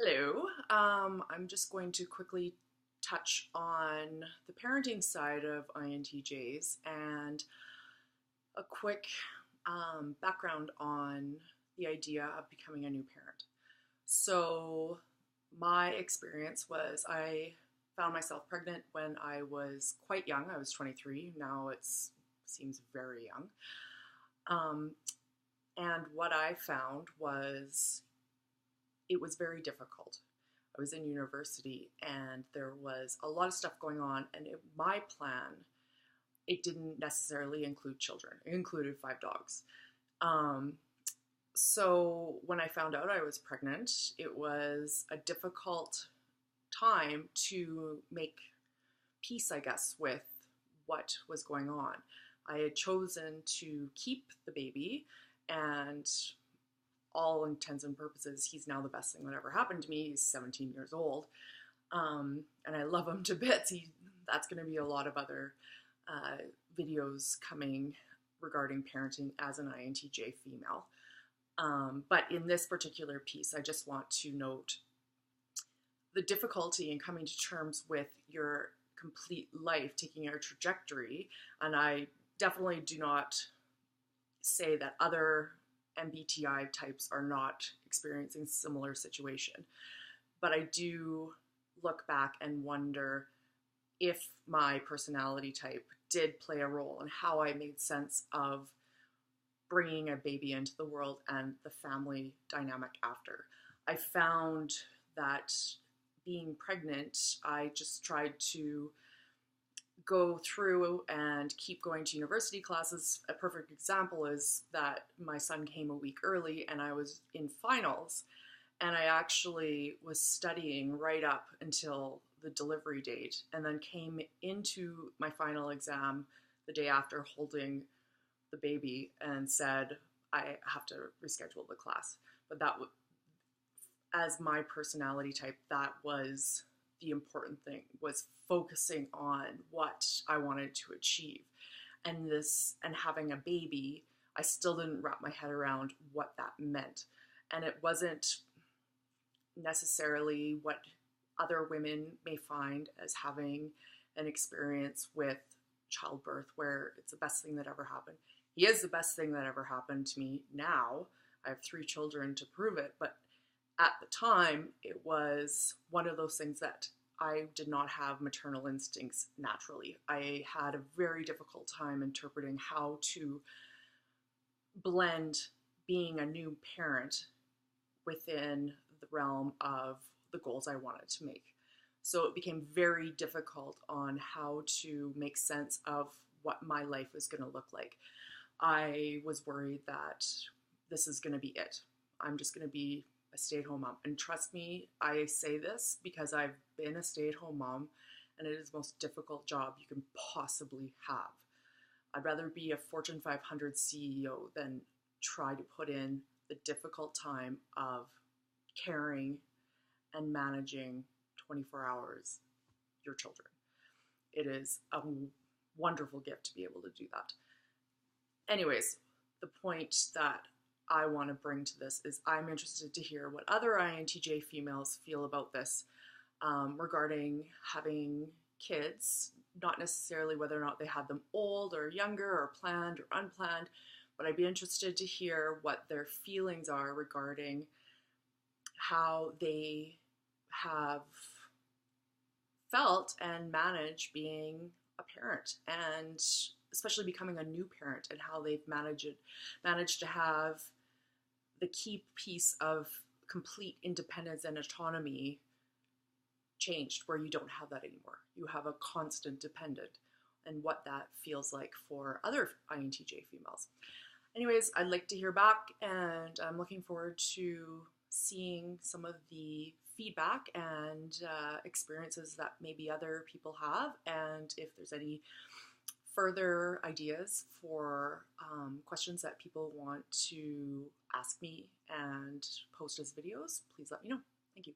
Hello. I'm just going to quickly touch on the parenting side of INTJs and a quick background on the idea of becoming a new parent. So, my experience was I found myself pregnant when I was quite young. I was 23. Now it seems very young. Um, and what I found was it was very difficult. I was in university and there was a lot of stuff going on, and my plan, it didn't necessarily include children. It included 5 dogs. Um, so when I found out I was pregnant, it was a difficult time to make peace, I guess, with what was going on. I had chosen to keep the baby, and all intents and purposes, he's now the best thing that ever happened to me. He's 17 years old, and I love him to bits. That's going to be a lot of other videos coming regarding parenting as an INTJ female. But in this particular piece, I just want to note the difficulty in coming to terms with your complete life, taking a trajectory. And I definitely do not say that other MBTI types are not experiencing similar situation. But I do look back and wonder if my personality type did play a role in how I made sense of bringing a baby into the world and the family dynamic after. I found that being pregnant, I just tried to go through and keep going to university classes. A perfect example is that my son came a week early and I was in finals, and I actually was studying right up until the delivery date, and then came into my final exam the day after holding the baby and said, I have to reschedule the class. But as my personality type, that was the important thing, was focusing on what I wanted to achieve. And having a baby, I still didn't wrap my head around what that meant. And it wasn't necessarily what other women may find as having an experience with childbirth where it's the best thing that ever happened. He is the best thing that ever happened to me now. I have 3 children to prove it, but at the time, it was one of those things that I did not have maternal instincts naturally. I had a very difficult time interpreting how to blend being a new parent within the realm of the goals I wanted to make. So it became very difficult on how to make sense of what my life was going to look like. I was worried that this is going to be it. I'm just going to be a stay-at-home mom. And trust me, I say this because I've been a stay-at-home mom, and it is the most difficult job you can possibly have. I'd rather be a Fortune 500 CEO than try to put in the difficult time of caring and managing 24 hours your children. It is a wonderful gift to be able to do that. Anyways, the point that I want to bring to this is I'm interested to hear what other INTJ females feel about this regarding having kids, not necessarily whether or not they had them old or younger or planned or unplanned, but I'd be interested to hear what their feelings are regarding how they have felt and managed being a parent, and especially becoming a new parent, and how they've managed to have the key piece of complete independence and autonomy changed, where you don't have that anymore. You have a constant dependent, and what that feels like for other INTJ females. Anyways, I'd like to hear back, and I'm looking forward to seeing some of the feedback and experiences that maybe other people have, and if there's any further ideas for questions that people want to ask me and post as videos, please let me know. Thank you.